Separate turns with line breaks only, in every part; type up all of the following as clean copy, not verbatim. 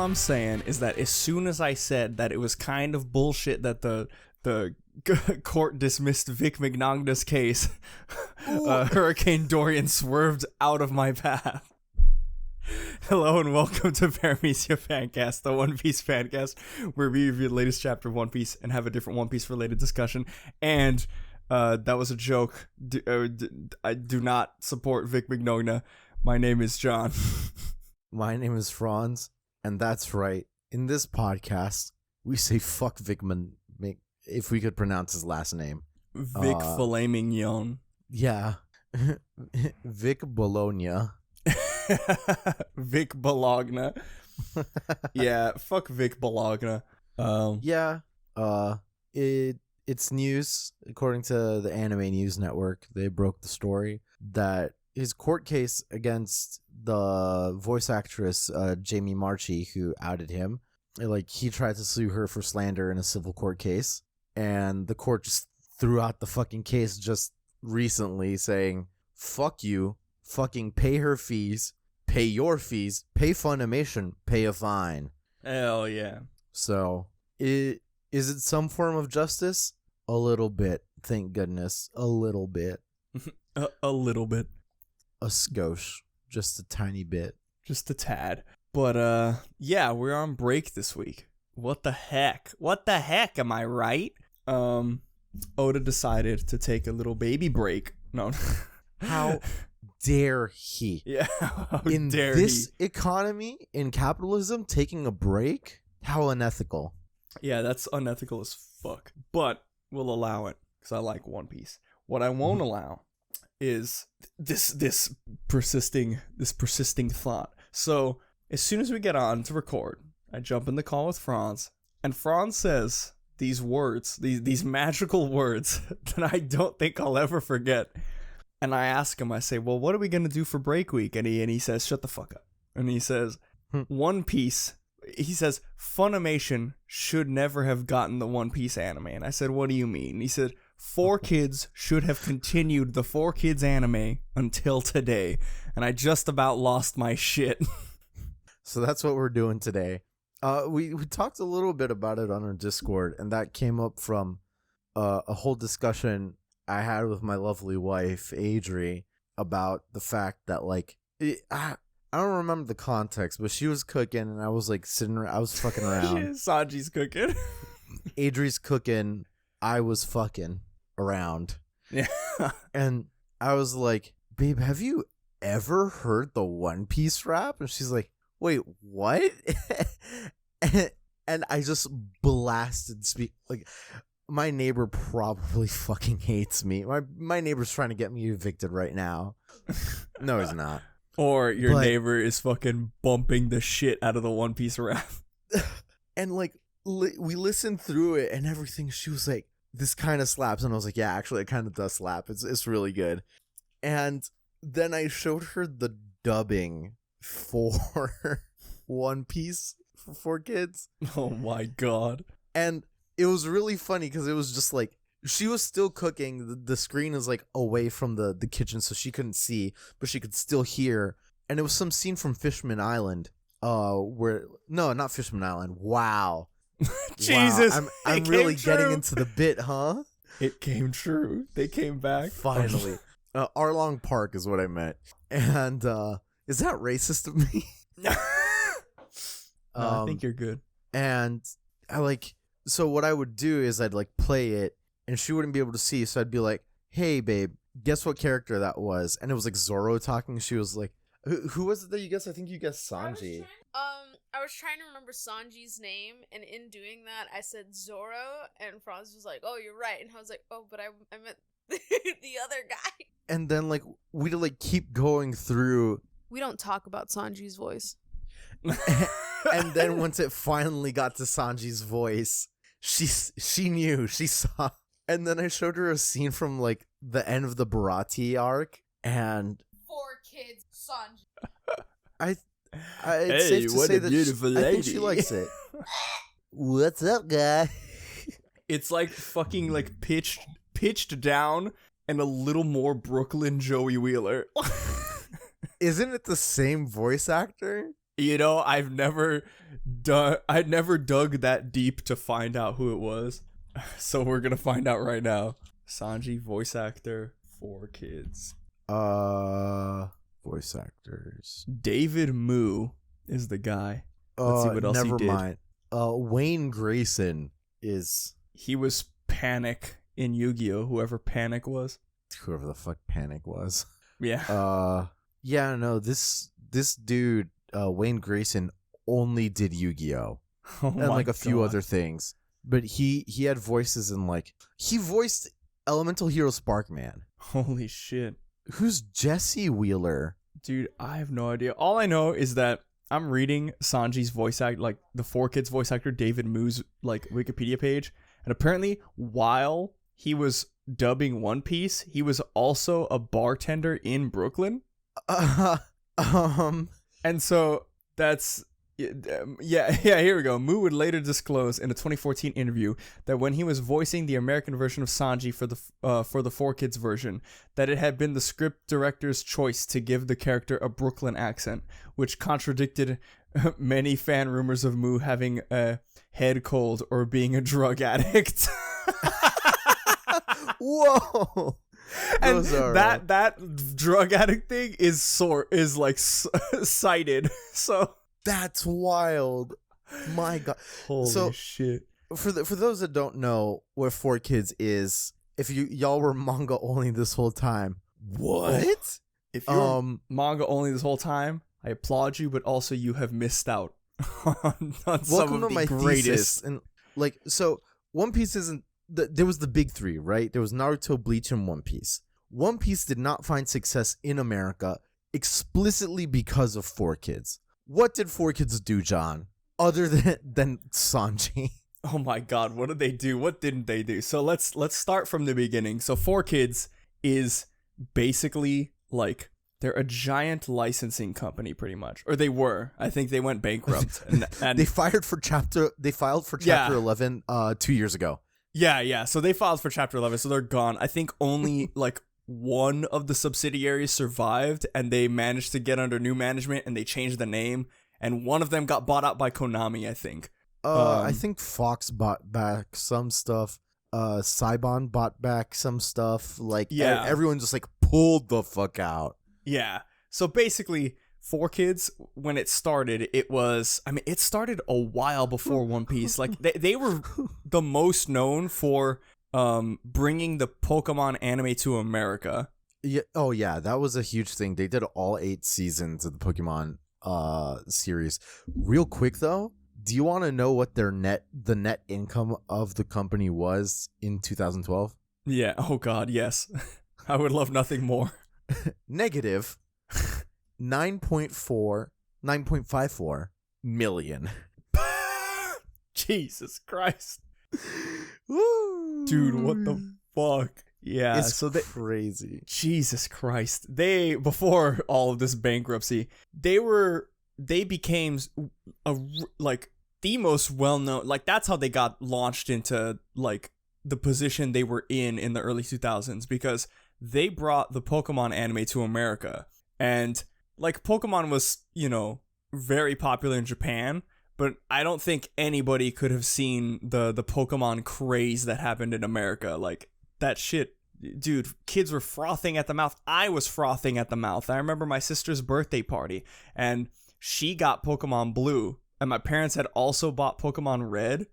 I'm saying is that as soon as I said that it was kind of bullshit that the court dismissed Vic Mignogna's case, Hurricane Dorian swerved out of my path. Hello and welcome to Paramecia Fancast, the One Piece Fancast, where we review the latest chapter of One Piece and have a different One Piece related discussion. And that was a joke. I do not support Vic Mignogna. My name is John.
My name is Franz, and that's right. In this podcast, we say fuck Vic if we could pronounce his last name.
Vic Filet Mignon.
Yeah. Vic Bologna.
Vic Bologna. Yeah, fuck Vic Bologna.
It's news, according to the Anime News Network. They broke the story that his court case against the voice actress Jamie Marchi, who outed him, he tried to sue her for slander in a civil court case, and the court just threw out the fucking case just recently, saying, fuck you, fucking pay her fees, pay your fees, pay Funimation, pay a fine.
Hell yeah.
So, is it some form of justice? A little bit, thank goodness. A little bit.
A little bit.
A skosh. Just a tiny bit.
Just a tad. But, yeah, we're on break this week. What the heck? What the heck, am I right? Oda decided to take a little baby break. No.
How dare he?
Yeah,
in this economy, in capitalism, taking a break? How unethical.
Yeah, that's unethical as fuck. But we'll allow it, because I like One Piece. What I won't allow is this persisting thought. So as soon as we get on to record, I jump in the call with Franz, and Franz says these words, these magical words that I don't think I'll ever forget. And I ask him, I say, well, what are we gonna do for break week? And he says, shut the fuck up. And he says, One Piece. He says, Funimation should never have gotten the One Piece anime. And I said, what do you mean? He said, 4Kids should have continued the 4Kids anime until today. And I just about lost my shit.
So that's what we're doing today. We talked a little bit about it on our Discord, and that came up from a whole discussion I had with my lovely wife, Adri, about the fact that, I don't remember the context, but she was cooking, and I was, sitting around, I was fucking around.
Sanji's cooking.
Adri's cooking, I was fucking around.
Yeah.
And I was like, babe, have you ever heard the One Piece rap? And she's like, wait, what? and I just blasted my neighbor probably fucking hates me. My neighbor's trying to get me evicted right now. No, he's not.
Or your neighbor is fucking bumping the shit out of the One Piece rap.
And we listened through it and everything. She was like, this kind of slaps. And I was like, yeah, actually it kind of does slap. It's really good. And then I showed her the dubbing for One Piece for 4Kids.
Oh my god.
And it was really funny because it was just she was still cooking. The screen is away from the kitchen, so she couldn't see, but she could still hear. And it was some scene from Fishman Island, not Fishman Island. Wow.
Jesus.
Wow. I'm really getting into the bit, huh?
It came true. They came back.
Finally. Arlong Park is what I meant. And is that racist of me?
No, I think you're good.
And so what I would do is I'd play it, and she wouldn't be able to see, so I'd be like, hey, babe, guess what character that was? And it was Zoro talking. She was like, who was it that you guessed? I think you guessed Sanji.
I was trying to remember Sanji's name, and in doing that, I said Zoro, and Franz was like, oh, you're right. And I was like, oh, but I meant the other guy. And
then, we'd, keep going through.
We don't talk about Sanji's voice.
And then once it finally got to Sanji's voice, she knew, she saw. And then I showed her a scene from the end of the Barati arc, and
4Kids Sanji.
It's safe to say that I think she likes it. What's up, guy?
It's fucking pitched down and a little more Brooklyn Joey Wheeler.
Isn't it the same voice actor?
You know, I'd never dug that deep to find out who it was. So we're gonna find out right now. Sanji, voice actor, 4Kids.
Voice actors.
David Moo is the guy. Let's see what else he did.
Never mind. Wayne Grayson is...
He was Panic in Yu-Gi-Oh! Whoever Panic was.
Whoever the fuck Panic was.
Yeah.
Yeah, no, this dude, Wayne Grayson, only did Yu-Gi-Oh! And like a few other things. But he had voices in like... He voiced Elemental Hero Sparkman.
Holy shit.
Who's Jesse Wheeler?
Dude, I have no idea. All I know is that I'm reading Sanji's voice act, like the 4Kids voice actor David Moo's like Wikipedia page, and apparently while he was dubbing One Piece, he was also a bartender in Brooklyn. And so that's yeah, here we go. Moo would later disclose in a 2014 interview that when he was voicing the American version of Sanji for the 4Kids version, that it had been the script director's choice to give the character a Brooklyn accent, which contradicted many fan rumors of Moo having a head cold or being a drug addict.
Whoa.
And that drug addict thing is cited. So
that's wild. My God.
Holy shit.
For those that don't know what 4Kids is, if y'all were manga only this whole time, what?
If you're manga only this whole time, I applaud you, but also you have missed out on some of the greatest.
Thesis. And like, so One Piece isn't. There was the big three, right? There was Naruto, Bleach, and One Piece. One Piece did not find success in America explicitly because of 4Kids. What did 4Kids do, John, other than Sanji?
Oh my God, what did they do? What didn't they do? So let's start from the beginning. So 4Kids is basically like they're a giant licensing company, pretty much, or they were. I think they went bankrupt. and
they filed for chapter 11 2 years ago.
Yeah. So they filed for Chapter 11, so they're gone. I think only like one of the subsidiaries survived, and they managed to get under new management, and they changed the name. And one of them got bought out by Konami, I think.
I think Fox bought back some stuff. Saibon bought back some stuff. Like,
yeah,
everyone just like pulled the fuck out.
Yeah. So basically, 4Kids, when it started, it started a while before One Piece. Like, they were the most known for bringing the Pokemon anime to America.
Yeah. Oh, yeah. That was a huge thing. They did all 8 seasons of the Pokemon series. Real quick, though, do you want to know what the net income of the company was in 2012?
Yeah. Oh, God, yes. I would love nothing more.
Negative 9.54 million.
Jesus Christ.
Woo.
Dude, what the fuck? Yeah,
it's so crazy.
Jesus Christ. Before all of this bankruptcy, they became the most well-known, like that's how they got launched into like the position they were in the early 2000s, because they brought the Pokemon anime to America. And like Pokemon was, very popular in Japan, but I don't think anybody could have seen the Pokemon craze that happened in America. Like that shit, dude, kids were frothing at the mouth. I was frothing at the mouth. I remember my sister's birthday party, and she got Pokemon Blue, and my parents had also bought Pokemon Red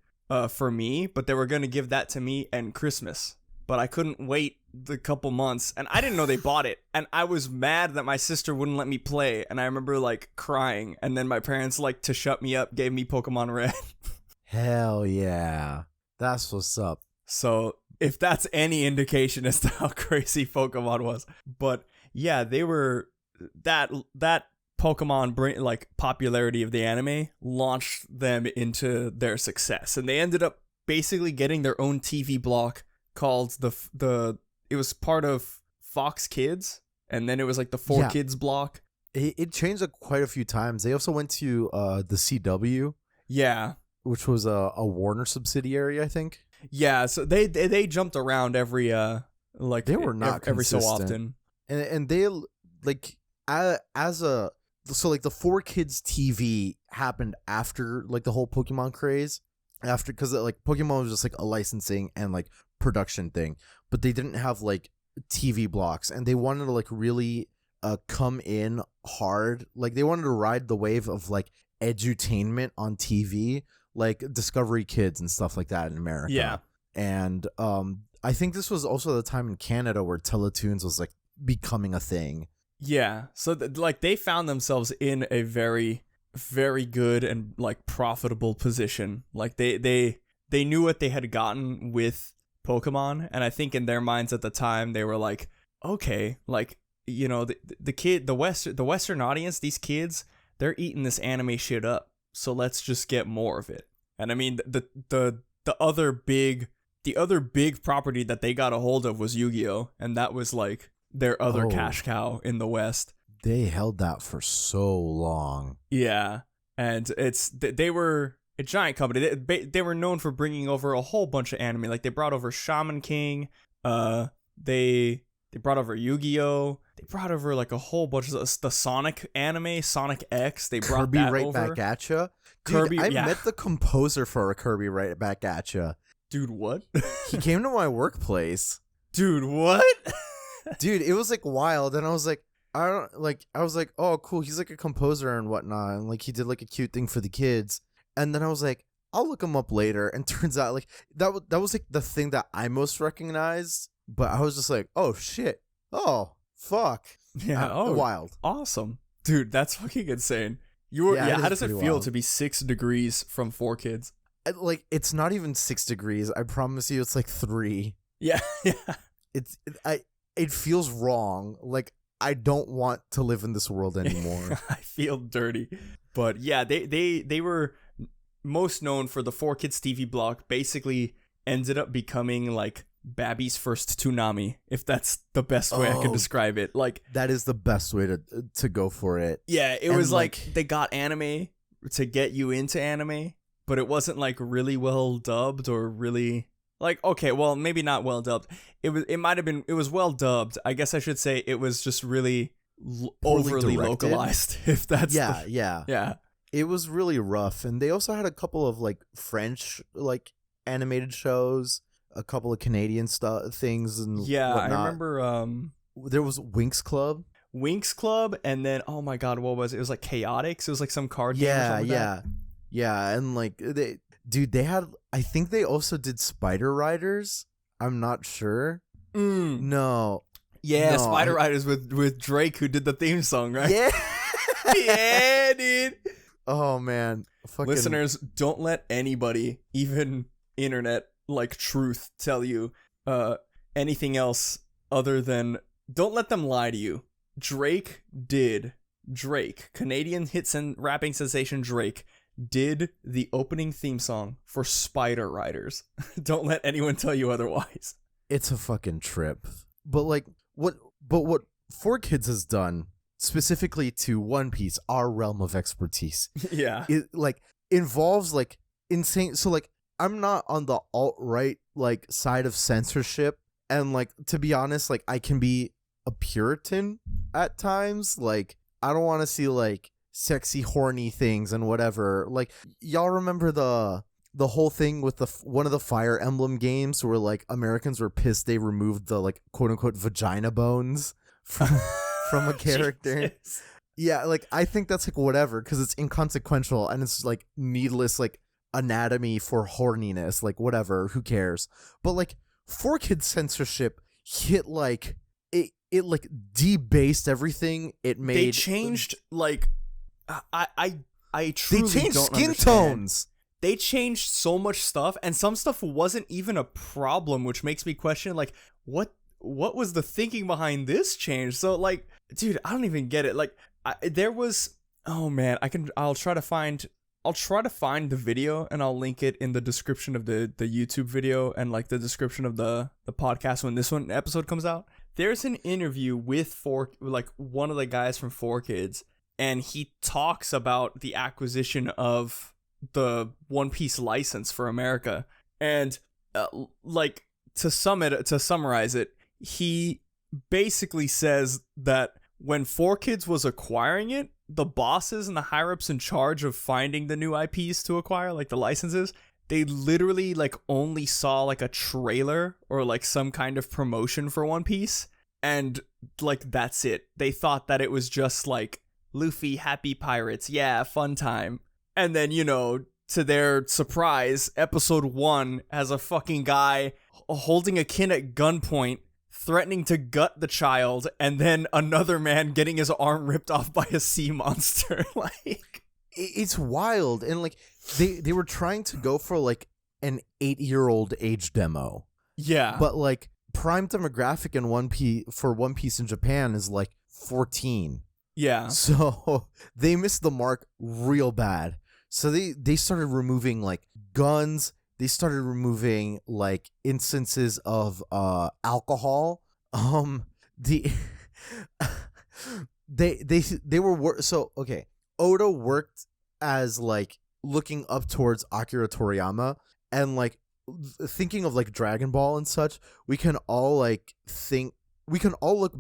for me, but they were going to give that to me and Christmas. But I couldn't wait the couple months, and I didn't know they bought it, and I was mad that my sister wouldn't let me play, and I remember like crying, and then my parents, like, to shut me up, gave me Pokemon Red.
Hell yeah, that's what's up.
So if that's any indication as to how crazy Pokemon was, but yeah, they were that Pokemon popularity of the anime launched them into their success, and they ended up basically getting their own TV block called it was part of Fox Kids, and then it was like the 4Kids block.
It changed quite a few times. They also went to the CW, which was a Warner subsidiary, I think.
Yeah, so they jumped around every they
were not
every so
consistent.
often,
and they like as a so like the 4Kids TV happened after like the whole Pokemon craze, after, because like Pokemon was just like a licensing and like production thing, but they didn't have like TV blocks, and they wanted to like really come in hard, like they wanted to ride the wave of like edutainment on TV, like Discovery Kids and stuff like that in America.
Yeah.
And I think this was also the time in Canada where Teletoons was like becoming a thing.
Yeah. So like they found themselves in a very, very good and like profitable position. Like they knew what they had gotten with Pokemon, and I think in their minds at the time they were like, okay, like, you know, the Western audience, these kids, they're eating this anime shit up, so let's just get more of it. And I mean, the other big property that they got a hold of was Yu-Gi-Oh, and that was like their other cash cow in the West.
They held that for so long.
Yeah, and they were a giant company. They were known for bringing over a whole bunch of anime. Like they brought over Shaman King. They brought over Yu-Gi-Oh. They brought over like a whole bunch of the Sonic anime, Sonic X. They brought
Kirby
that
Right
over.
Back Atcha.
Kirby,
I
yeah.
met the composer for a Kirby Right Back Atcha.
Dude, what?
He came to my workplace.
Dude, what?
Dude, it was like wild, and I was like, I was like, oh, cool. He's like a composer and whatnot, and like he did like a cute thing for the kids. And then I was like, I'll look him up later. And turns out like that was like the thing that I most recognized. But I was just like, oh shit, oh fuck,
Yeah,
wild,
awesome, dude. That's fucking insane. How does it feel
wild
to be 6 degrees from 4Kids?
Like it's not even 6 degrees. I promise you, it's like 3.
Yeah, yeah.
It feels wrong. Like I don't want to live in this world anymore.
I feel dirty. But yeah, they were most known for the 4Kids TV block. Basically ended up becoming like Babby's first Toonami, if that's the best way I can describe it. Like
that is the best way to go for it.
Yeah, it was like they got anime to get you into anime, but it wasn't like really well dubbed or really like, okay, well, maybe not well dubbed. It was well dubbed. I guess I should say it was just really overly
directed.
Localized, if that's
yeah. It was really rough, and they also had a couple of like French like animated shows, a couple of Canadian things, and whatnot.
I remember.
There was Winx Club,
and then oh my god, what was it? It was like Chaotix. It was like some card game. Or something like
that. And like they had. I think they also did Spider Riders. I'm not sure. No.
Yeah, no, Spider Riders with Drake, who did the theme song, right?
Yeah.
Yeah, dude.
Oh man,
listeners, don't let anybody, even internet like truth, tell you anything else other than, don't let them lie to you. Drake, Canadian hits and rapping sensation Drake, did the opening theme song for Spider Riders. Don't let anyone tell you otherwise.
It's a fucking trip. But what 4Kids has done specifically to One Piece, our realm of expertise, it like involves like insane. So like I'm not on the alt-right like side of censorship, and like to be honest, like I can be a Puritan at times. Like I don't want to see like sexy horny things and whatever. Like y'all remember the whole thing with one of the Fire Emblem games where like Americans were pissed they removed the like quote unquote vagina bones from a character.
Jesus.
Yeah, like I think that's like whatever, because it's inconsequential and it's like needless like anatomy for horniness, like whatever, who cares. But like 4Kids censorship hit like it like debased everything. It made
they changed like I truly
they changed
don't
skin
understand.
tones.
They changed so much stuff, and some stuff wasn't even a problem, which makes me question like what was the thinking behind this change? So like, dude, I don't even get it. Like there was, oh man, I'll try to find the video, and I'll link it in the description of the YouTube video and like the description of the podcast when this episode comes out. There's an interview with one of the guys from 4Kids, and he talks about the acquisition of the One Piece license for America, and like to summarize it, he basically says that when 4Kids was acquiring it, the bosses and the higher-ups in charge of finding the new IPs to acquire, like the licenses, they literally like only saw like a trailer or like some kind of promotion for One Piece, and like that's it. They thought that it was just like Luffy, happy pirates, yeah, fun time. And then, you know, to their surprise, episode 1 has a fucking guy holding a kid at gunpoint, threatening to gut the child, and then another man getting his arm ripped off by a sea monster. Like,
it's wild. And like they were trying to go for like an 8-year-old age demo.
Yeah.
But like prime demographic in One Piece in Japan is like 14.
Yeah.
So they missed the mark real bad. So they started removing like guns. They started removing like instances of alcohol. They were so okay. Oda worked as like looking up towards Akira Toriyama, and like thinking of like Dragon Ball and such. We can all look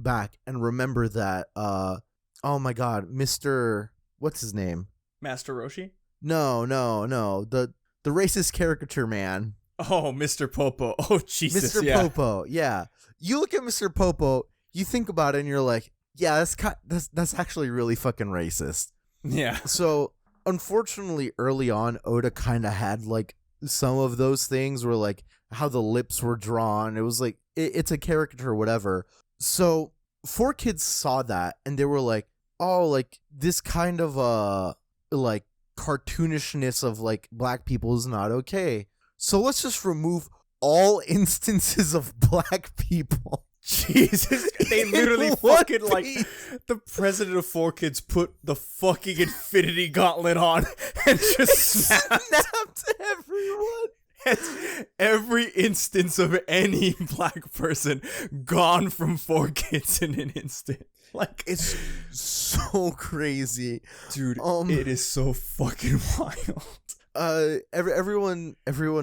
back and remember that oh my god, Mr. What's his name?
Master Roshi?
No. The racist caricature man.
Oh, Mr. Popo. Oh, Jesus.
Mr.
Yeah.
Popo. Yeah. You look at Mr. Popo, you think about it, and you're like, yeah, that's actually really fucking racist.
Yeah.
So, unfortunately, early on, Oda kind of had like some of those things where like how the lips were drawn. It was like it's a caricature or whatever. So, 4Kids saw that and they were like, oh, like this kind of like cartoonishness of like black people is not okay. So let's just remove all instances of black people.
Jesus, they literally fucking like the president of 4Kids put the fucking Infinity Gauntlet on and just snapped
everyone.
Every instance of any black person gone from 4Kids in an instant. Like,
it's so crazy,
dude. It is so fucking wild.
Everyone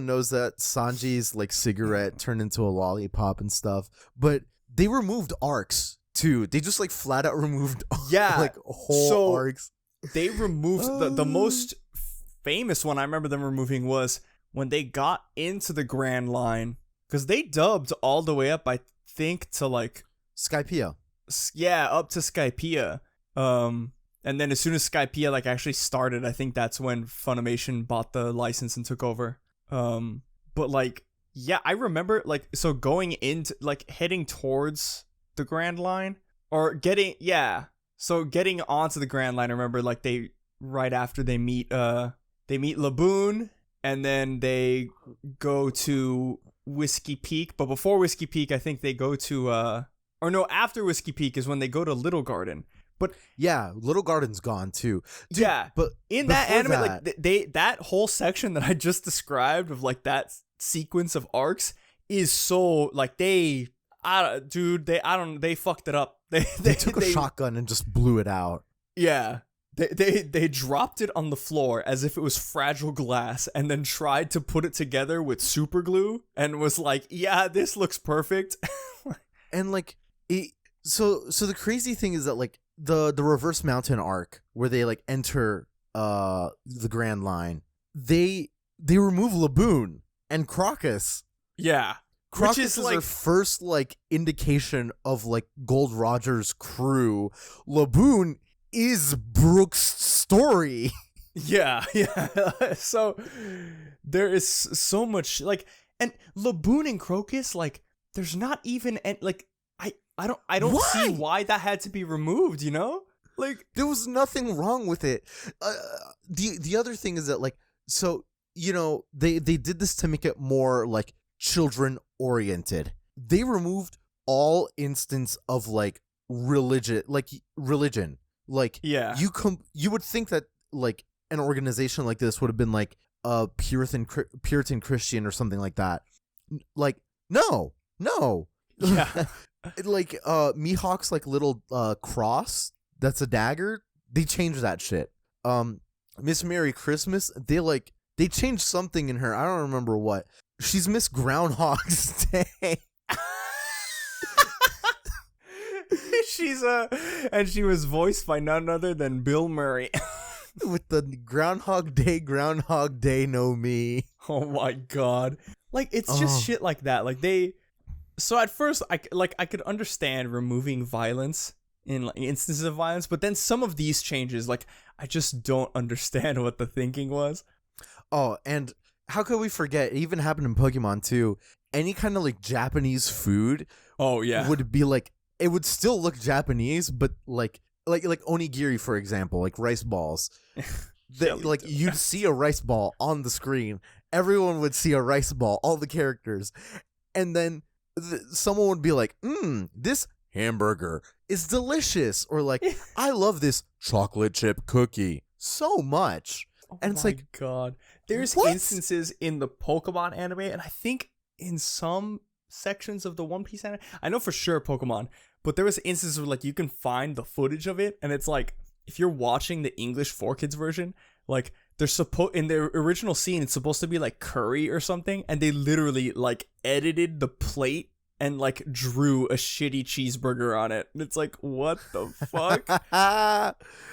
knows that Sanji's like cigarette turned into a lollipop and stuff, but they removed arcs too. They just like flat out removed like whole arcs.
They removed the most famous one I remember them removing was when they got into the Grand Line, because they dubbed all the way up, I think, to like
Skypiea.
Yeah, up to Skypiea. And then as soon as Skypiea like actually started, I think that's when Funimation bought the license and took over. But like, yeah, I remember like, so going into like heading towards the Grand Line or getting onto the Grand Line. I remember like right after they meet Laboon, and then they go to Whiskey Peak. But before Whiskey Peak, I think they go to after Whiskey Peak is when they go to Little Garden. But
yeah, Little Garden's gone too.
Dude, yeah, but in that anime, like that whole section that I just described of like that sequence of arcs is so like they fucked it up. They
took a shotgun and just blew it out.
Yeah. They dropped it on the floor as if it was fragile glass and then tried to put it together with super glue and was like, yeah, this looks perfect.
And like so the crazy thing is that like the Reverse Mountain arc where they like enter the Grand Line, they remove Laboon and Crocus.
Yeah.
Crocus is like, their first like indication of like Gold Roger's crew. Laboon is Brooks' story.
Yeah. So there is so much like, and Laboon and Crocus, like there's not even like I don't see why that had to be removed, you know? Like
there was nothing wrong with it. The other thing is that like, so you know, they did this to make it more like children oriented. They removed all instance of like religion. Like
yeah,
you would think that like an organization like this would have been like a Puritan Christian or something like that. Like no.
Yeah.
Like Mihawk's like little cross that's a dagger, they changed that shit. Miss Merry Christmas, they changed something in her. I don't remember what. She's Miss Groundhog's Day.
And she was voiced by none other than Bill Murray.
With the Groundhog Day, no me.
Oh my god. Like, it's just shit like that. Like, so at first, I could understand removing violence in like instances of violence, but then some of these changes, like, I just don't understand what the thinking was.
Oh, and how could we forget? It even happened in Pokemon too. Any kind of like Japanese food, would be like, it would still look Japanese, but like onigiri, for example, like rice balls. Like, you'd see a rice ball on the screen. Everyone would see a rice ball, all the characters, and then someone would be like, this hamburger is delicious, or like, I love this chocolate chip cookie so much. And it's like,
god, there's instances in the Pokemon anime, and I think in some sections of the One Piece anime, I know for sure Pokemon, but there was instances where like you can find the footage of it, and it's like, if you're watching the English 4Kids version, like, they're in the original scene, it's supposed to be like curry or something, and they literally like edited the plate and like drew a shitty cheeseburger on it. And it's like, what the fuck?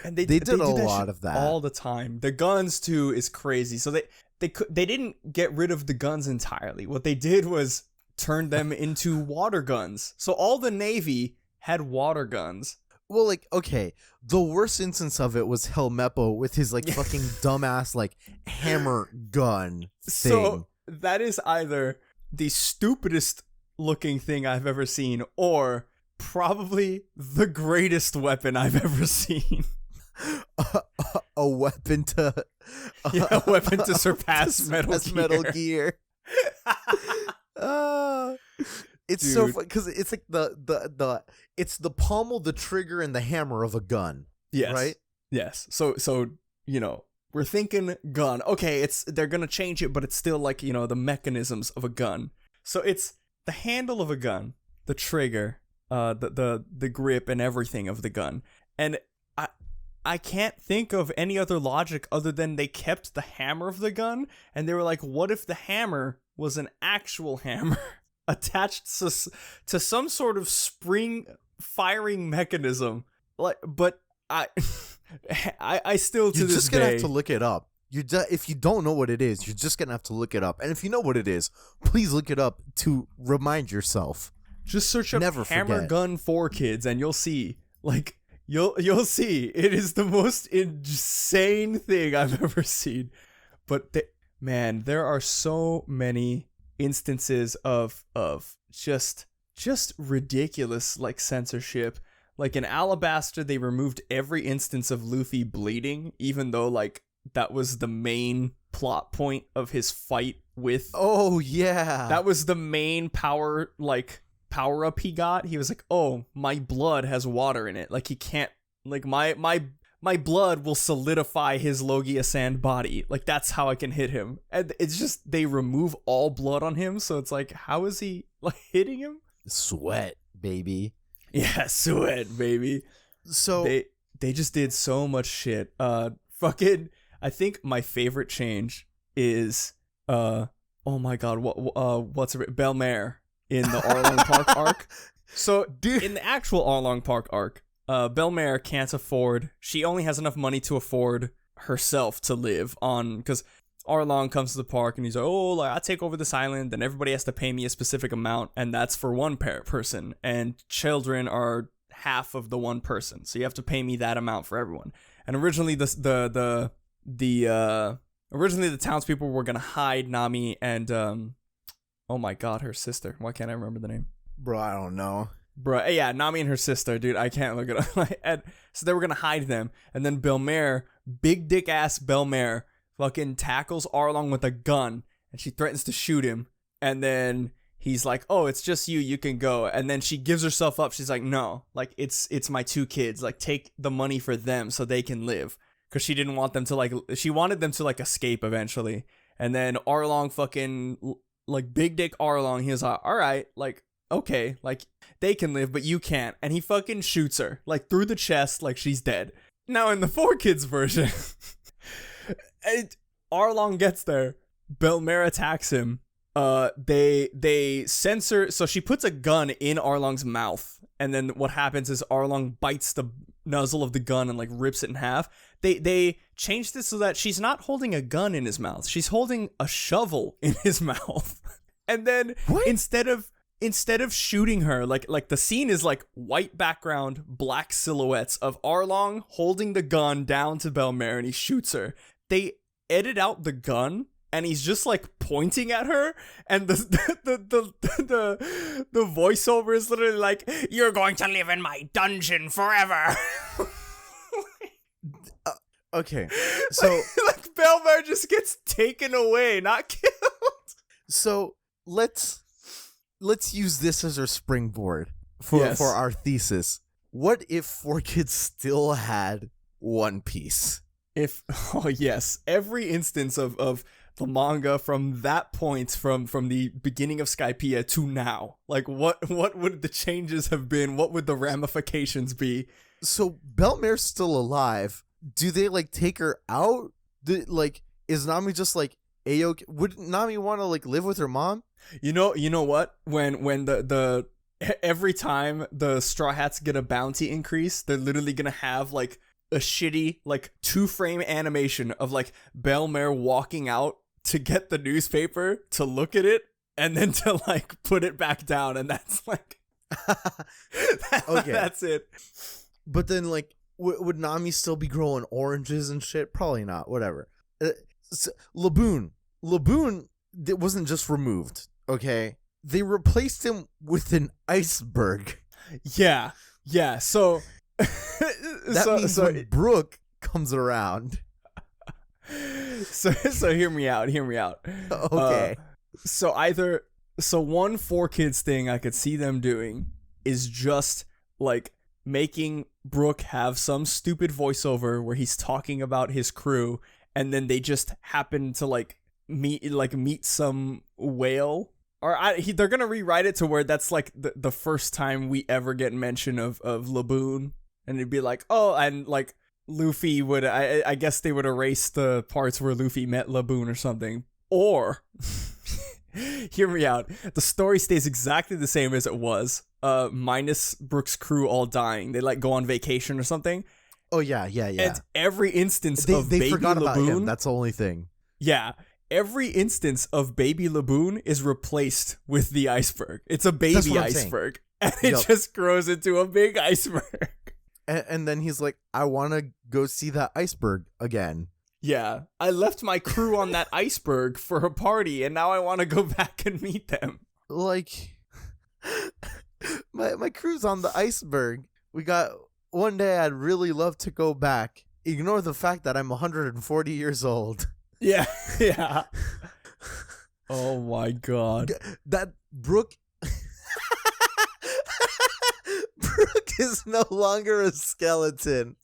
And they did a lot of that all the time. The guns too is crazy. So they didn't get rid of the guns entirely. What they did was turn them into water guns. So all the Navy had water guns.
Well, like, okay, the worst instance of it was Helmeppo with his like fucking dumbass like hammer gun thing.
So that is either the stupidest looking thing I've ever seen, or probably the greatest weapon I've ever seen.
A weapon to
surpass Metal Gear.
It's Dude. So fun because it's like it's the pommel, the trigger, and the hammer of a gun.
Yes.
Right.
Yes. So you know, we're thinking gun. Okay, they're gonna change it, but it's still like, you know, the mechanisms of a gun. So it's the handle of a gun, the trigger, the grip, and everything of the gun. And I can't think of any other logic other than they kept the hammer of the gun, and they were like, what if the hammer was an actual hammer attached to some sort of spring firing mechanism? Like, but I still, to
you're
this
just gonna
day,
have to look it up. If you don't know what it is, you're just gonna have to look it up. And if you know what it is, please look it up to remind yourself.
Just search up hammer gun 4Kids, and you'll see. Like, you'll see. It is the most insane thing I've ever seen. But man, there are so many instances of just ridiculous like censorship. Like in Alabasta, they removed every instance of Luffy bleeding, even though like that was the main plot point of his fight with.
Oh yeah,
that was the main power up he got. He was like, oh, my blood has water in it. Like, he can't, like, my blood will solidify his Logia Sand body. Like, that's how I can hit him. And it's just, they remove all blood on him. So it's like, how is he like hitting him?
Sweat, baby.
Yeah, sweat, baby.
So
they just did so much shit. I think my favorite change is oh my god, what's it? Belmare in the Arlong Park arc. So, dude, in the actual Arlong Park arc, Belmare can't afford. She only has enough money to afford herself to live on, because Arlong comes to the park and he's like, oh, like, I take over this island and everybody has to pay me a specific amount, and that's for one person, and children are half of the one person, so you have to pay me that amount for everyone. And originally the townspeople were gonna hide Nami and oh my god, her sister. Why can't I remember the name?
Bro, I don't know.
Bro, yeah, Nami and her sister, dude. I can't look it up. And so they were gonna hide them, and then Belmare, big dick ass Belmare, fucking tackles Arlong with a gun, and she threatens to shoot him. And then he's like, "Oh, it's just you. You can go." And then she gives herself up. She's like, "No, like it's my two kids. Like, take the money for them so they can live." Because she didn't want them to she wanted them to escape eventually. And then Arlong fucking big dick Arlong, he was like, all right, okay, they can live, but you can't. And he fucking shoots her through the chest, she's dead. Now in the 4Kids version, Arlong gets there, Belmare attacks him. They censor, so she puts a gun in Arlong's mouth, and then what happens is Arlong bites the muzzle of the gun and like rips it in half. They changed this so that she's not holding a gun in his mouth. She's holding a shovel in his mouth. And then instead of shooting her, like the scene is like white background, black silhouettes of Arlong holding the gun down to Belmer, and he shoots her. They edit out the gun, and he's just like pointing at her, and the voiceover is literally like, "You're going to live in my dungeon forever."
Okay, so
like Belmer just gets taken away, not killed.
So let's use this as our springboard for our thesis. What if 4Kids still had One Piece?
Every instance of the manga from that point, from the beginning of Skypiea to now, like what would the changes have been? What would the ramifications be?
So Belmer's still alive. Do they like take her out? Is Nami just like Ayo? Would Nami want to like live with her mom?
You know what? When the every time the Straw Hats get a bounty increase, they're literally gonna have like a shitty like 2-frame animation of like Belmer walking out to get the newspaper, to look at it, and then to like put it back down, and that's like okay, that's it.
But then like would Nami still be growing oranges and shit? Probably not. Whatever. Laboon wasn't just removed. Okay, they replaced him with an iceberg.
Yeah. So
that means when Brook comes around.
So hear me out.
Okay.
So one 4Kids thing I could see them doing is just like making Brook have some stupid voiceover where he's talking about his crew, and then they just happen to like meet some whale, or they're gonna rewrite it to where that's like the first time we ever get mention of Laboon, and it'd be like, oh, and like Luffy would, I guess they would erase the parts where Luffy met Laboon or something, or hear me out, the story stays exactly the same as it was, minus Brook's crew all dying. They like go on vacation or something.
Oh yeah.
And every instance of
they
Baby
forgot about
Laboon,
him. That's the only thing.
Yeah. Every instance of Baby Laboon is replaced with the iceberg. It's a baby iceberg. And it just grows into a big iceberg.
And then he's like, I want to go see that iceberg again.
Yeah. I left my crew on that iceberg for a party, and now I want to go back and meet them.
Like, my crew's on the iceberg. One day I'd really love to go back. Ignore the fact that I'm 140 years old.
Yeah. Oh my god.
That Brook is no longer a skeleton.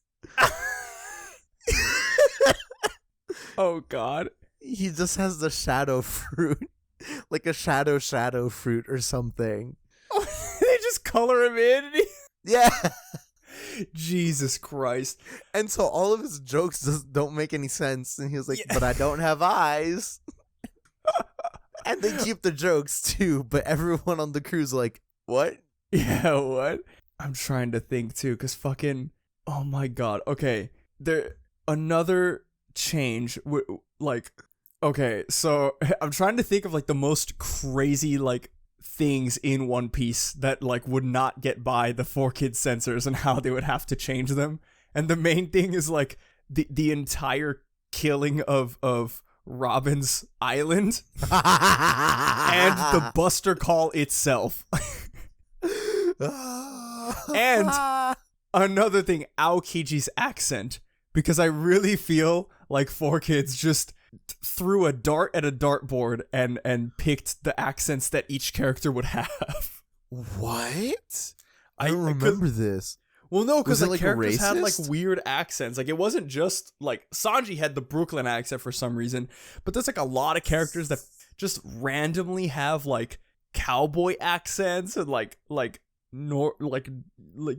Oh god.
He just has the shadow fruit. Like a shadow fruit or something.
Oh, they just color him in?
Yeah.
Jesus Christ.
And so all of his jokes just don't make any sense. And he was like, but I don't have eyes. And they keep the jokes too, but everyone on the crew's like, what?
Yeah, what? I'm trying to think too, because fucking, oh my god. Okay, another change, like, okay, so I'm trying to think of like the most crazy like things in One Piece that like would not get by the 4Kids censors and how they would have to change them. And the main thing is like the entire killing of Robin's Island and the Buster Call itself. And another thing, Aokiji's accent, because I really feel like 4Kids just threw a dart at a dartboard and picked the accents that each character would have.
What? I don't remember this.
Well, no, because the characters
racist?
had like weird accents. Like it wasn't just like Sanji had the Brooklyn accent for some reason, but there's like a lot of characters that just randomly have like cowboy accents and like you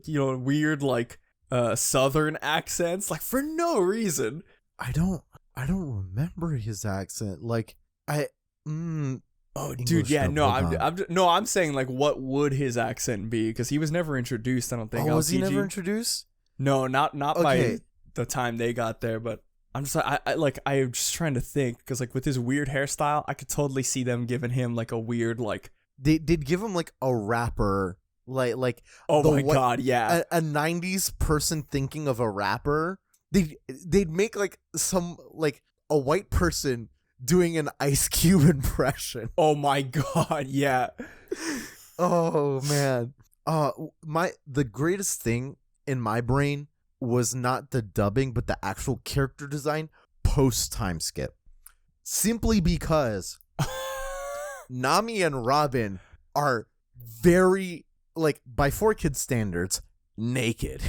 know, weird like southern accents, like for no reason.
I don't remember his accent. Like
Oh, dude,
English
yeah,
dub,
no,
hold on.
I'm saying like, what would his accent be? Because he was never introduced. I don't think.
Oh, was he
LCG.
never introduced?
No, not
Okay.
by the time they got there, but I'm just I'm just trying to think because like with his weird hairstyle, I could totally see them giving him like a weird like.
They'd give him like a rapper, like
Oh
the
my
what-
god, yeah.
a 90s person thinking of a rapper. They'd make like some like a white person doing an Ice Cube impression.
Oh my god, yeah.
Oh man. The greatest thing in my brain was not the dubbing but the actual character design post time skip. Simply because Nami and Robin are very, like, by 4Kids standards, naked.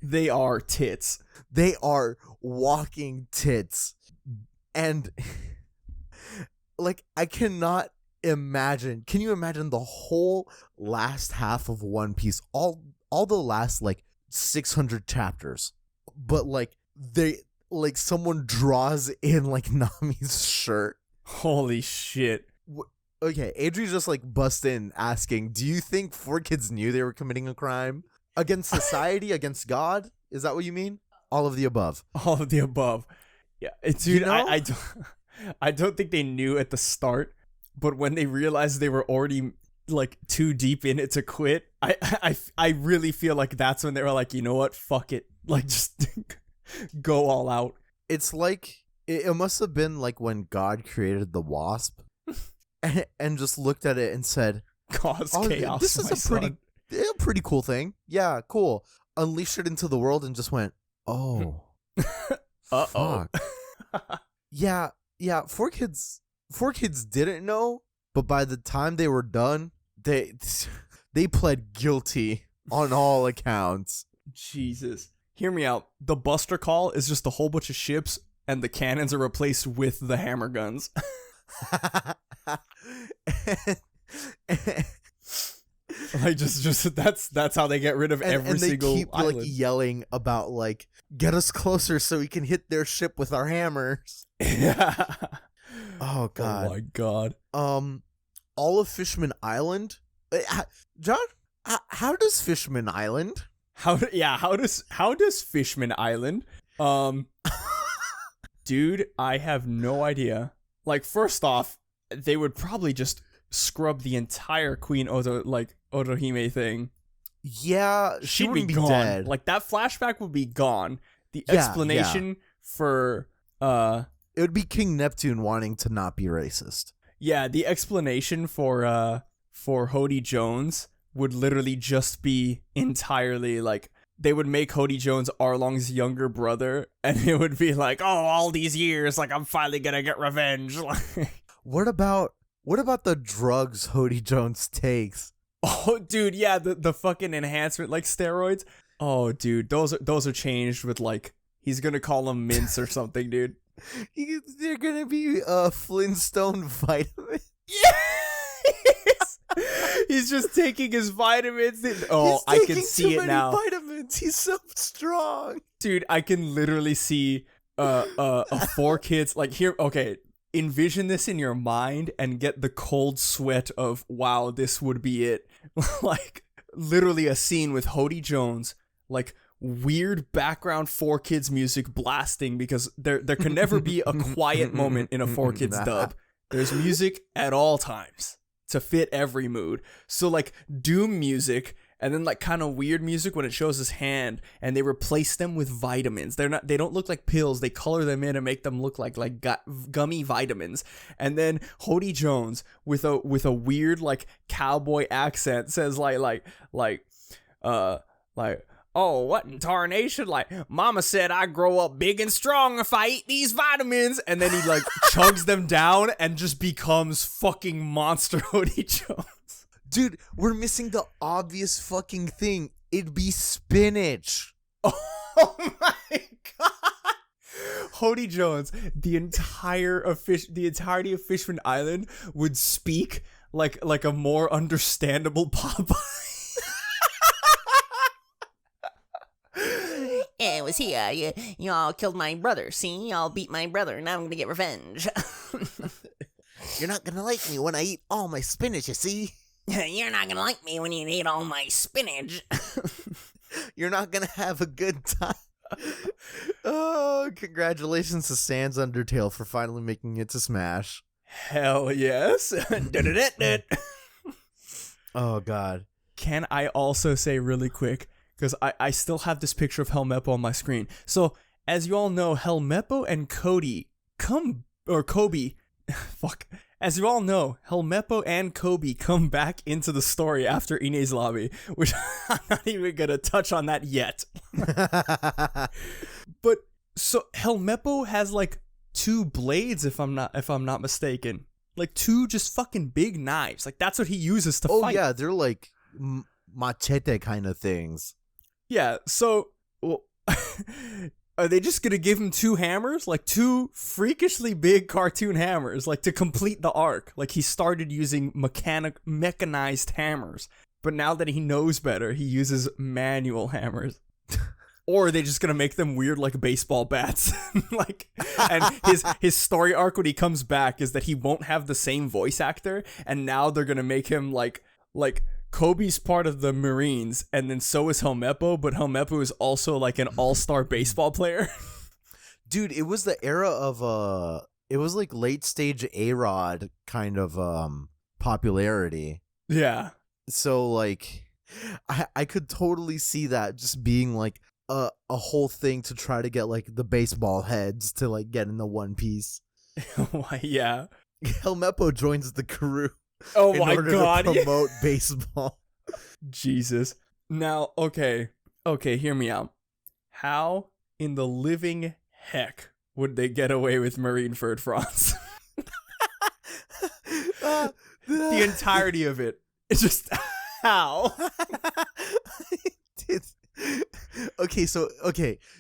They are tits.
They are walking tits. And like, I cannot imagine. Can you imagine the whole last half of One Piece? All the last like 600 chapters. But like someone draws in like Nami's shirt.
Holy shit.
Okay, Adri just like bust in asking, do you think 4Kids knew they were committing a crime? Against society, against God? Is that what you mean? All of the above.
All of the above. Yeah, dude,
You know?
I don't think they knew at the start, but when they realized they were already like too deep in it to quit, I really feel like that's when they were like, you know what, fuck it, like just go all out.
It's like, it must have been like when God created the wasp and just looked at it and said,
Cause chaos.
this is
my
a
son."
pretty cool thing. Yeah, cool. Unleashed it into the world and just went, oh.
Uh-oh.
Fuck. Yeah, 4Kids didn't know, but by the time they were done, they pled guilty on all accounts.
Jesus. Hear me out. The Buster Call is just a whole bunch of ships and the cannons are replaced with the hammer guns. Like just that's how they get rid of every
and they
single
keep
island.
like yelling about like, get us closer so we can hit their ship with our hammers.
Yeah.
Oh god.
Oh my god.
All of Fishman Island. John, how does Fishman Island?
How does Fishman Island? Dude, I have no idea. Like, first off, they would probably just scrub the entire Queen Otohime thing.
Yeah, she
She'd be
wouldn't be
gone.
dead.
Like, that flashback would be gone. The
Yeah,
explanation for
It would be King Neptune wanting to not be racist.
yeah, the explanation for Hody Jones would literally just be entirely like, they would make Hody Jones Arlong's younger brother, and it would be like, oh, all these years, like, I'm finally gonna get revenge.
What about the drugs Hody Jones takes?
Oh, dude, yeah, the fucking enhancement, like steroids. Oh, dude, those are changed with like, he's gonna call them mints or something, dude.
They're gonna be Flintstone vitamin.
Yes! He's just taking his vitamins. Oh,
He's
I can
taking
see
too
it
many
now.
Vitamins. He's so strong.
Dude, I can literally see a 4Kids like here. Okay, envision this in your mind and get the cold sweat of, wow, this would be it. Like literally a scene with Hody Jones, like weird background 4Kids music blasting, because there can never be a quiet moment in a 4Kids dub. There's music at all times to fit every mood. So like doom music, and then like kind of weird music when it shows his hand, and they replace them with vitamins. They don't look like pills. They color them in and make them look like gummy vitamins. And then Hody Jones with a weird like cowboy accent says like oh, what in tarnation? Like, mama said I grow up big and strong if I eat these vitamins. And then he like chugs them down and just becomes fucking monster Hody Jones.
Dude, we're missing the obvious fucking thing. It'd be spinach.
Oh my god. Hody Jones, the entirety of Fishman Island would speak like a more understandable Popeye.
It was here. You all killed my brother. See, y'all beat my brother. Now I'm gonna get revenge.
You're not gonna like me when I eat all my spinach, you see?
You're not gonna like me when you eat all my spinach.
You're not gonna have a good time. Oh, congratulations to Sans Undertale for finally making it to Smash.
Hell yes.
Oh, God.
Can I also say really quick, because I still have this picture of Helmeppo on my screen. So, as you all know, Helmeppo and Kobe, fuck. As you all know, Helmeppo and Kobe come back into the story after Ine's lobby, which I'm not even gonna touch on that yet. But so Helmeppo has like 2 blades, if I'm not mistaken, like 2 just fucking big knives. Like that's what he uses to fight.
Oh yeah, they're like machete kind of things.
Yeah. So, well, are they just gonna give him 2 hammers, like 2 freakishly big cartoon hammers, like to complete the arc? Like he started using mechanized hammers, but now that he knows better, he uses manual hammers. Or are they just gonna make them weird like baseball bats? Like, and his story arc when he comes back is that he won't have the same voice actor, and now they're gonna make him like Kobe's part of the Marines, and then so is Helmeppo, but Helmeppo is also like an all-star baseball player.
Dude, it was the era of it was like late stage A-Rod kind of popularity.
Yeah.
So like I could totally see that just being like a whole thing to try to get like the baseball heads to like get in the One Piece.
Yeah.
Helmeppo joins the crew.
Oh my god.
To promote baseball.
Jesus. Now, okay, hear me out. How in the living heck would they get away with Marineford, Franz? The entirety of it. It's just how?
Okay,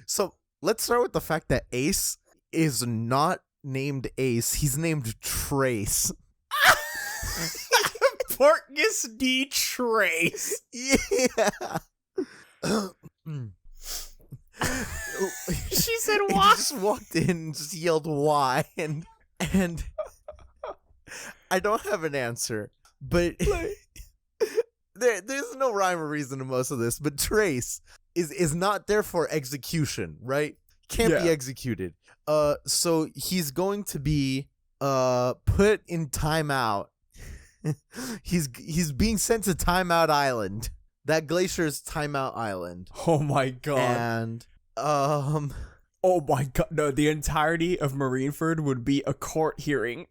so let's start with the fact that Ace is not named Ace, he's named Trace.
Portgus D. Trace.
Yeah.
She said why?
He just walked in and just yelled why, and I don't have an answer, but there's no rhyme or reason to most of this, but Trace is not there for execution, right? Can't be executed. So he's going to be put in timeout. He's being sent to Timeout Island. That glacier's Timeout Island.
Oh my god.
And
oh my god, no, the entirety of Marineford would be a court hearing.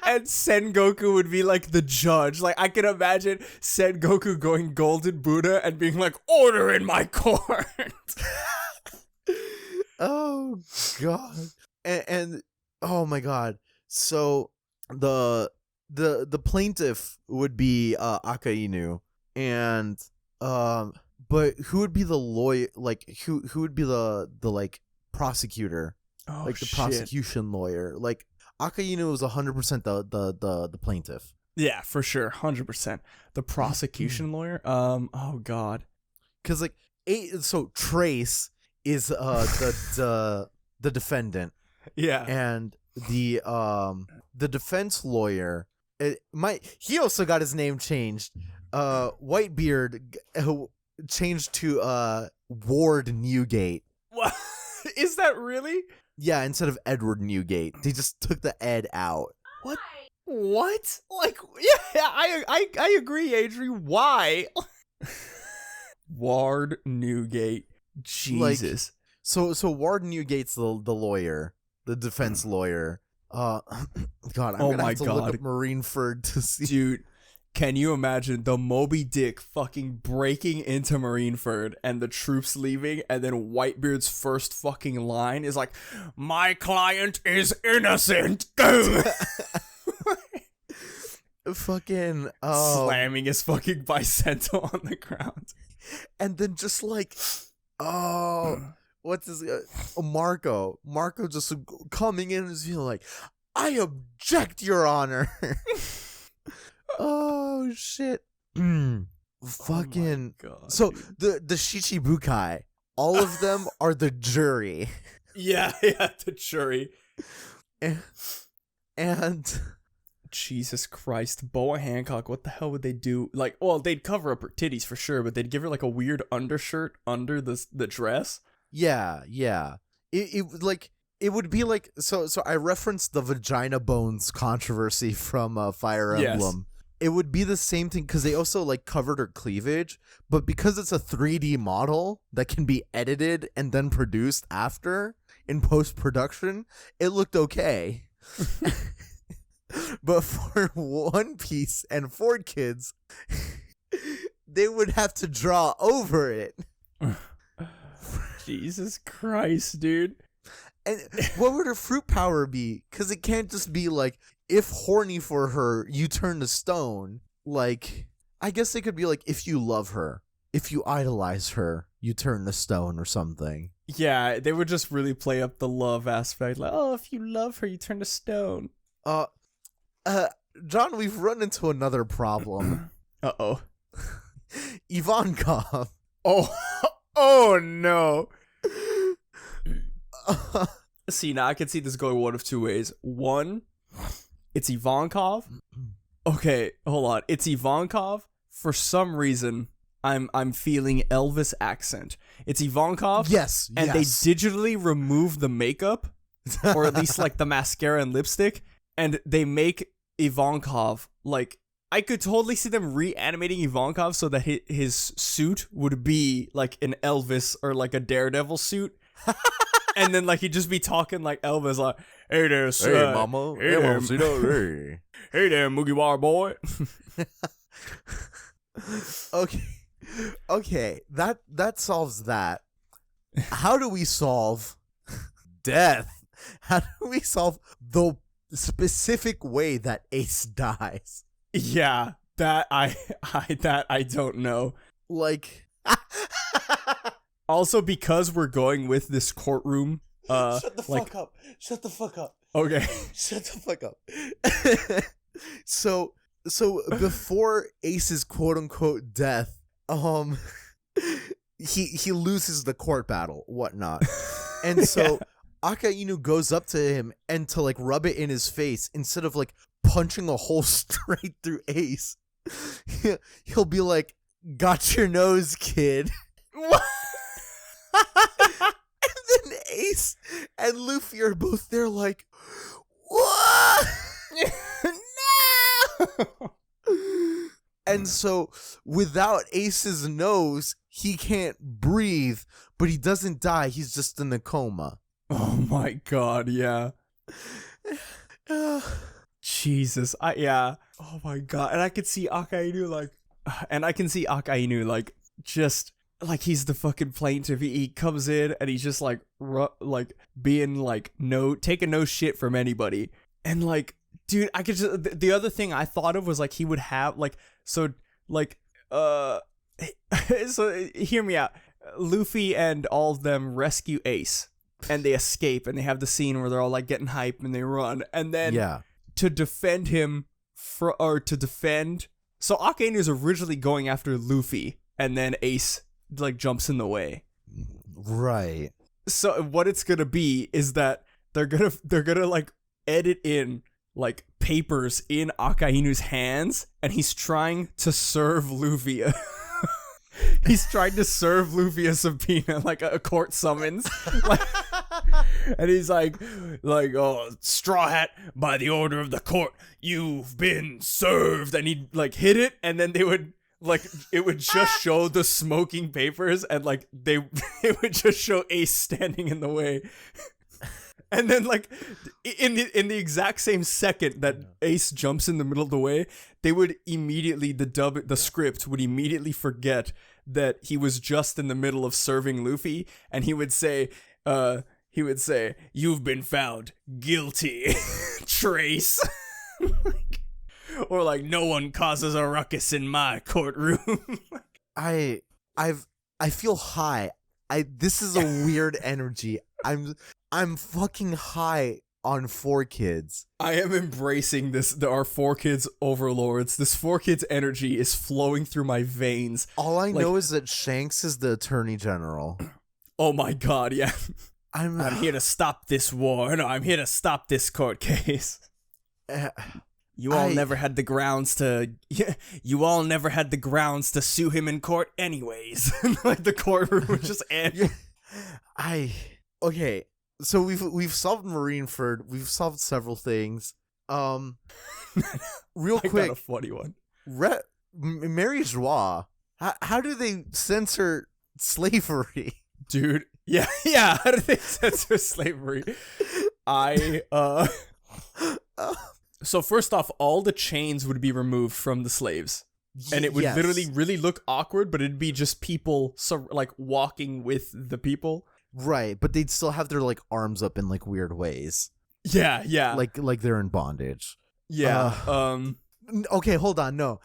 and Sengoku would be like the judge. Like I can imagine Sengoku going Golden Buddha and being like, "Order in my court."
Oh god. And oh my god. So the plaintiff would be Akainu, and but who would be the lawyer? Like who would be the like prosecutor?
Oh,
like the
shit.
prosecution lawyer. Like Akainu was 100% the plaintiff.
Yeah, for sure, 100%. The prosecution lawyer. Oh god.
Because like so Trace is the defendant.
Yeah.
And the defense lawyer. He also got his name changed. Whitebeard changed to Ward Newgate.
What? Is that really?
Yeah, instead of Edward Newgate, they just took the Ed out.
What? What? Like, yeah, I agree, Adri. Why? Ward Newgate. Jesus.
Like, so Ward Newgate's the lawyer, the defense lawyer. God, I'm gonna have to look up Marineford to see.
Dude, can you imagine the Moby Dick fucking breaking into Marineford and the troops leaving, and then Whitebeard's first fucking line is like, "My client is innocent."
Fucking
slamming his fucking bicentennial on the ground,
and then just like, what's his Marco just coming in and just feeling like, "I object, Your Honor." Oh shit. Fucking
God,
so
dude.
the Shichibukai, all of them are the jury.
Yeah, the jury.
And
Jesus Christ, Boa Hancock, what the hell would they do? Like, well, they'd cover up her titties for sure, but they'd give her like a weird undershirt under the dress.
yeah. It would be like so I referenced the vagina bones controversy from Fire
Yes.
Emblem. It would be the same thing because they also like covered her cleavage, but because it's a 3D model that can be edited and then produced after in post-production, it looked okay. But for One Piece and 4Kids, they would have to draw over it.
Jesus Christ, dude.
And what would her fruit power be? Because it can't just be like, if horny for her, you turn to stone. Like, I guess it could be like, if you love her, if you idolize her, you turn to stone or something.
Yeah, they would just really play up the love aspect. Like, oh, if you love her, you turn to stone.
John, we've run into another problem.
Uh-oh.
Ivankov.
Oh no. See, now I can see this going one of two ways. One, it's Ivankov. Okay, hold on. It's Ivankov. For some reason, I'm feeling Elvis accent. It's Ivankov.
Yes,
and
yes.
they digitally remove the makeup, or at least like the mascara and lipstick, and they make Ivankov like, I could totally see them reanimating Ivankov so that his suit would be like an Elvis or like a Daredevil suit. And then like he'd just be talking like Elvis, like, hey there,
Hey, mama.
Hey there,
Hey.
hey there, Mugiwara boy.
Okay, that solves that. How do we solve death? How do we solve the specific way that Ace dies?
Yeah, that I don't know.
Like,
also because we're going with this courtroom.
Shut the
like,
fuck up. Shut the fuck up.
Okay.
Shut the fuck up. So before Ace's quote unquote death, he loses the court battle, whatnot. And so Aka Inu goes up to him and to like rub it in his face instead of like punching a hole straight through Ace. He'll be like, got your nose, kid.
What?
And then Ace and Luffy are both there like, what?
No!
And so without Ace's nose, he can't breathe, but he doesn't die. He's just in a coma.
Oh my god, yeah. Jesus. Yeah. Oh my god. And I could see Akainu like just like he's the fucking plaintiff. He comes in and he's just like being like taking no shit from anybody. And like, dude, I could just, the other thing I thought of was like he would have like, so hear me out. Luffy and all of them rescue Ace and they escape and they have the scene where they're all like getting hype and they run, and then to defend him so Akainu is originally going after Luffy and then Ace like jumps in the way.
Right.
So what it's gonna be is that they're gonna like edit in like papers in Akainu's hands, and he's trying to serve Luffy he's trying to serve Luffy a subpoena, like a court summons. Like, and he's like, oh, Straw Hat, by the order of the court, you've been served. And he'd like hit it, and then they would like, it would just show the smoking papers, and like it would just show Ace standing in the way. And then, like, in the exact same second that Ace jumps in the middle of the way, they would immediately, the script would immediately forget that he was just in the middle of serving Luffy, and he would say, you've been found guilty, Trace. Or like, no one causes a ruckus in my courtroom.
I feel high. This is a weird energy. I'm fucking high on 4Kids.
I am embracing this. There are 4Kids overlords. This 4Kids energy is flowing through my veins.
All I know is that Shanks is the Attorney General.
Oh my god, yeah.
I'm
here to stop this war. No, I'm here to stop this court case. You all never had the grounds to. You all never had the grounds to sue him in court, anyways. Like the courtroom would just end.
Okay. So we've solved Marineford. We've solved several things. Real
I
quick,
got a funny one.
Mary Joie. How do they censor slavery?
Dude, yeah. How do they censor slavery? So first off, all the chains would be removed from the slaves. And it would literally really look awkward, but it'd be just people like walking with the people.
Right, but they'd still have their like arms up in like weird ways.
Yeah.
Like they're in bondage.
Yeah.
Okay, hold on. No.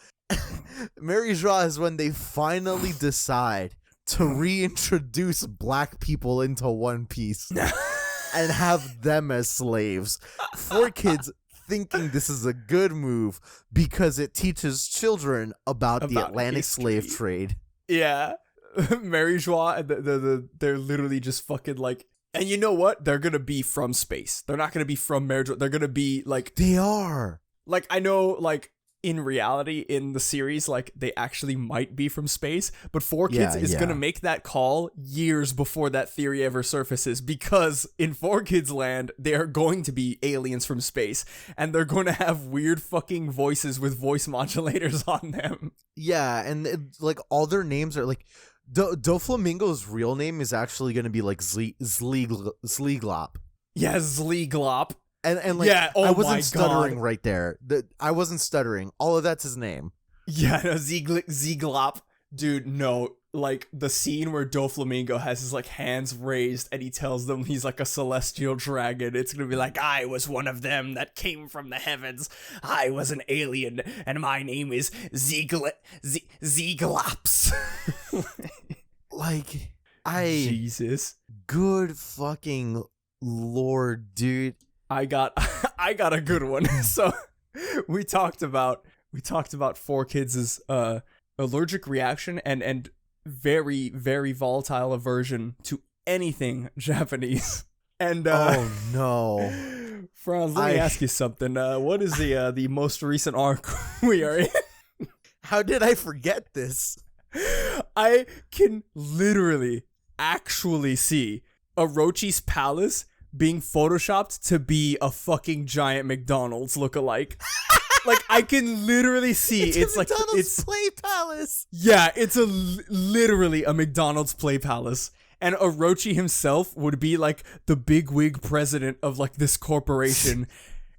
Mary Joie is when they finally decide to reintroduce black people into One Piece and have them as slaves. 4Kids thinking this is a good move because it teaches children about the Atlantic slave trade.
Yeah. Mary Joie, they're literally just fucking like, and you know what? They're gonna be from space. They're not gonna be from Mary Joie. They're gonna be like,
they are.
Like, I know, like, in reality, in the series, like, they actually might be from space, but 4Kids is gonna make that call years before that theory ever surfaces, because in 4Kids land, they are going to be aliens from space, and they're going to have weird fucking voices with voice modulators on them.
Yeah, and like, all their names are, like, Doflamingo's real name is actually gonna be, like, Zleeglop.
Yeah, Zleeglop.
And like,
yeah,
I wasn't stuttering right there. I wasn't stuttering. All of that's his name.
Yeah, no, Zleeglop. Dude, no. Like, the scene where Doflamingo has his, like, hands raised and he tells them he's, like, a celestial dragon. It's gonna be like, I was one of them that came from the heavens. I was an alien, and my name is Zleeglops.
Like,
Jesus.
Good fucking lord, dude.
I got a good one. So we talked about 4Kids' allergic reaction and very, very volatile aversion to anything Japanese. And
oh no,
Franz, let me ask you something. What is the most recent arc we are in?
How did I forget this?
I can literally actually see Orochi's palace being photoshopped to be a fucking giant McDonald's lookalike. Like, I can literally see it's like
McDonald's play palace.
Yeah, it's literally a McDonald's play palace, and Orochi himself would be like the bigwig president of like this corporation.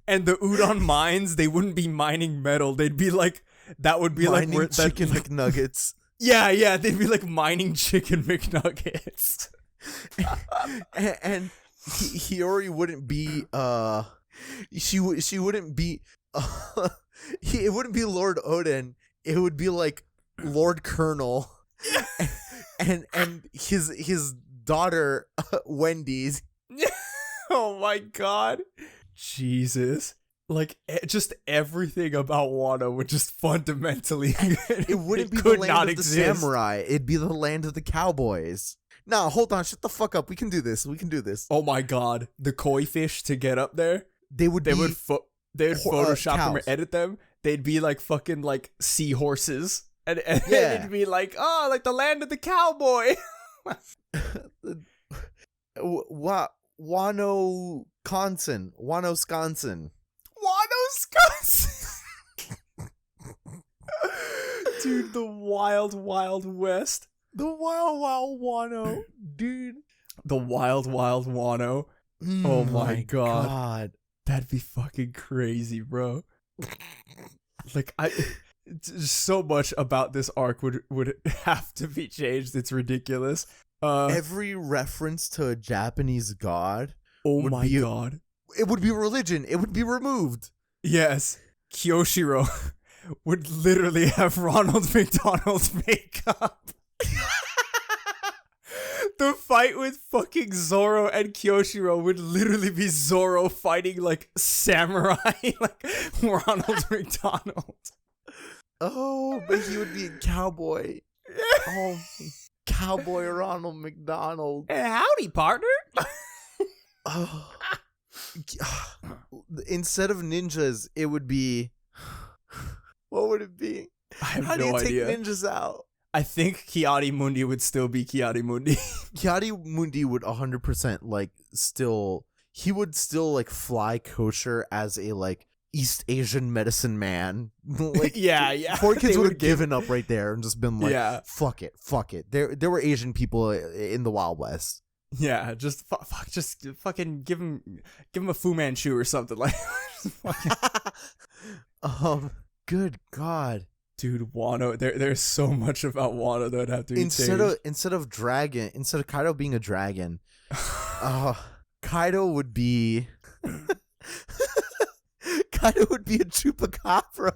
And the udon mines, they wouldn't be mining metal. They'd be like, that would be
mining
like
chicken McNuggets.
Yeah, they'd be like mining chicken McNuggets.
and Hiyori wouldn't be she wouldn't be it wouldn't be Lord Odin. It would be like Lord Colonel. and his daughter Wendy's.
Oh my god. Jesus. Like, just everything about Wano would just fundamentally
it wouldn't be the land of the samurai. It'd be the land of the cowboys. No, hold on, shut the fuck up. We can do this.
Oh my god, the koi fish to get up there. They would Photoshop them or edit them. They'd be like fucking like seahorses, and it'd be like, oh, like the land of the cowboy.
Wano-Wisconsin.
Dude, the wild west.
The wild Wano, dude.
The wild Wano. Oh my god. That'd be fucking crazy, bro. Like, so much about this arc would have to be changed. It's ridiculous.
Every reference to a Japanese god.
Oh my god.
It would be religion. It would be removed.
Yes. Kyoshiro would literally have Ronald McDonald's makeup. The fight with fucking Zoro and Kyoshiro would literally be Zoro fighting like samurai, like Ronald McDonald.
Oh, but he would be a cowboy. Oh, Cowboy Ronald McDonald.
Howdy, partner.
Oh. instead of ninjas, it would be. What would it be?
I have
How
no
do you
idea.
take ninjas out?
I think Kiadi Mundi would still be Kiadi Mundi.
Kiadi Mundi would 100% like still. He would still like fly kosher as a like East Asian medicine man. Like
yeah.
Four kids
They
would
would
have given up right there and just been like,
Yeah.
fuck it. There were Asian people in the Wild West.
Yeah, just just fucking give him a Fu Manchu or something like.
Good God.
Dude, Wano. There's so much about Wano that would have to be
Instead of Kaido being a dragon, Kaido would be a chupacabra.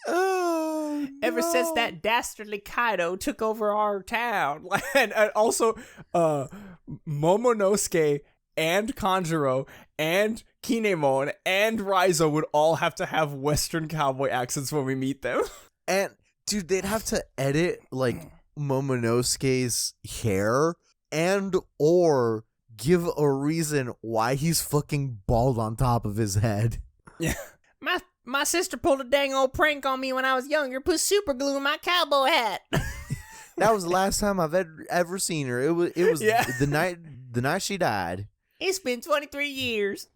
Oh,
Ever since that dastardly Kaido took over our town, and also Momonosuke and Kanjuro and Kinemon and Raizo would all have to have Western cowboy accents when we meet them.
And dude, they'd have to edit like Momonosuke's hair and or give a reason why he's fucking bald on top of his head.
Yeah. My sister pulled a dang old prank on me when I was younger. Put super glue in my cowboy hat.
That was the last time I've ever seen her. It was
Yeah.
the night she died.
It's been 23 years.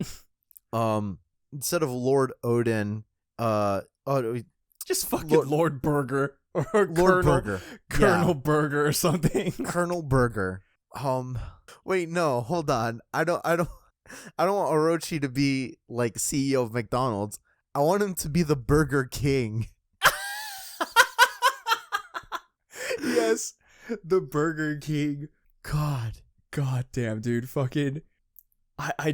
Instead of Lord Odin,
Just fucking Lord Burger or
Lord
Colonel
Burger.
Colonel Burger or something.
Colonel Burger. Wait, no, hold on. I don't want Orochi to be like CEO of McDonald's. I want him to be the Burger King.
Yes, the Burger King. God damn, dude. Fucking, I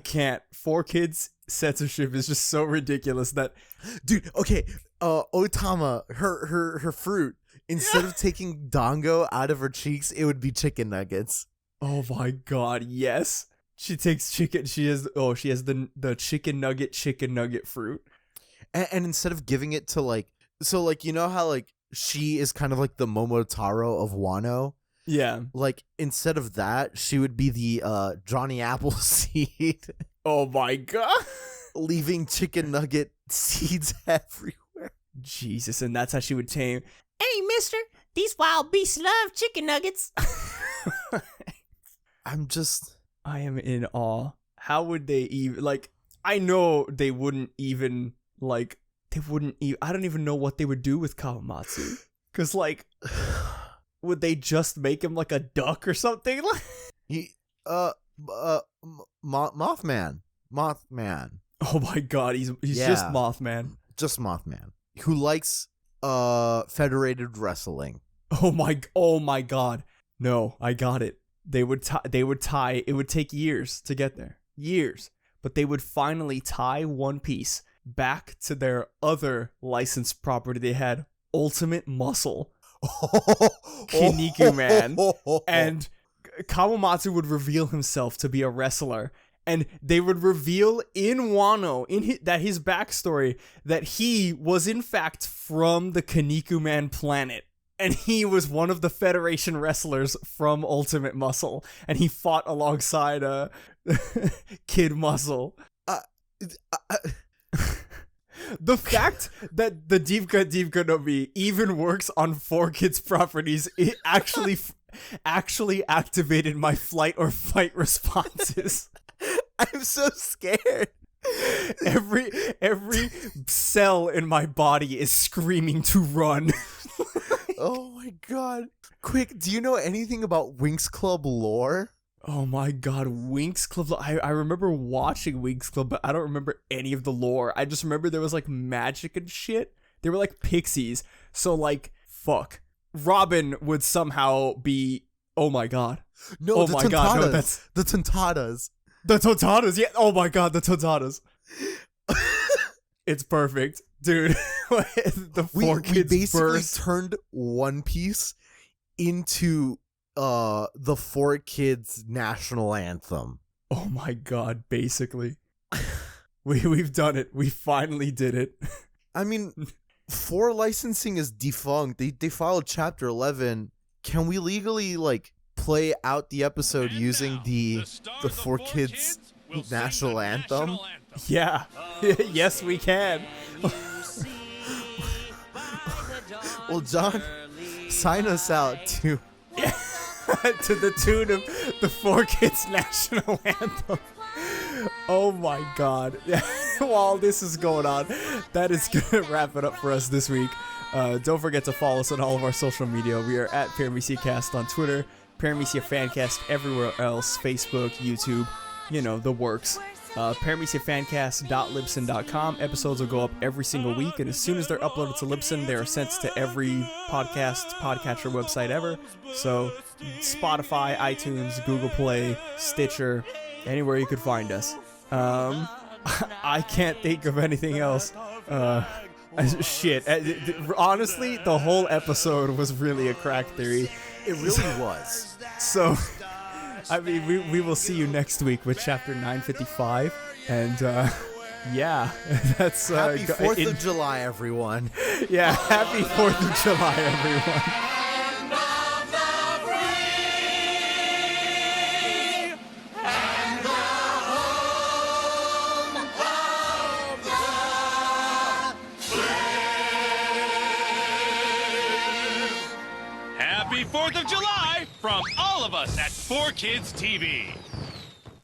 can't. 4Kids censorship is just so ridiculous that,
Dude, okay. Otama, her fruit. Instead of taking dango out of her cheeks, it would be chicken nuggets.
oh my god, yes. She takes chicken. She has the chicken nugget fruit.
And instead of giving it to like, so like, you know how like she is kind of like the Momotaro of Wano?
Yeah.
Like instead of that, she would be the Johnny Appleseed,
Oh my god.
leaving chicken nugget seeds everywhere.
Jesus, and that's how she would tame. Hey, mister, these wild beasts love chicken nuggets.
I
am in awe. How would they even, like, I know they wouldn't even, like, I don't even know what they would do with Kawamatsu. Because, like, would they just make him like a duck or something?
Mothman.
Oh my god, he's
Yeah.
just Mothman.
Just Mothman. Who likes federated wrestling.
Oh my god. No, I got it. They would tie, it would take years to get there. Years. But they would finally tie One Piece back to their other licensed property they had, Ultimate Muscle. Kinniku Man. And Kawamatsu would reveal himself to be a wrestler. And they would reveal in Wano, that his backstory, that he was in fact from the Kinniku Man planet. And he was one of the Federation wrestlers from Ultimate Muscle. And he fought alongside Kid Muscle. The fact that the Deep Cut no Mi even works on 4Kids properties, it actually activated my flight or fight responses.
I'm so scared.
Every cell in my body is screaming to run.
Oh my god. Quick, do you know anything about Winx Club lore?
Oh my god, Winx Club. I remember watching Winx Club, but I don't remember any of the lore. I just remember there was like magic and shit. They were like pixies. So like, fuck. Robin would somehow be, oh my god.
No,
oh
the
my
Tontadas.
god, no, that's
the Tontadas.
the Tontadas. Yeah, oh my god, the Tontadas. It's perfect, dude. The
We
4Kids
basically
burst.
turned One Piece into the 4Kids national anthem.
Oh my god, basically. We've done it. We finally did it.
I mean, 4 licensing is defunct. They filed Chapter 11. Can we legally like play out the episode using the 4Kids national anthem?
Yeah. Yes, we can.
Well, John, sign us out to
to the tune of the 4Kids national anthem. Oh my god. While this is going on, that is gonna wrap it up for us this week. Don't forget to follow us on all of our social media. We are at Paramecia Cast on Twitter, Paramecia Fancast everywhere else, Facebook, YouTube, you know, the works. ParameciaFancast.libsyn.com. Episodes will go up every single week, and as soon as they're uploaded to Libsyn, they are sent to every podcatcher website ever. So Spotify, iTunes, Google Play, Stitcher, anywhere you could find us. I can't think of anything else. Shit. Honestly, the whole episode was really a crack theory.
It really was.
So, I mean, we will see you next week with chapter 955, and yeah, that's
happy 4th of July, everyone.
Yeah, happy 4th of July, everyone.
Happy 4th of July from all of us at 4Kids TV.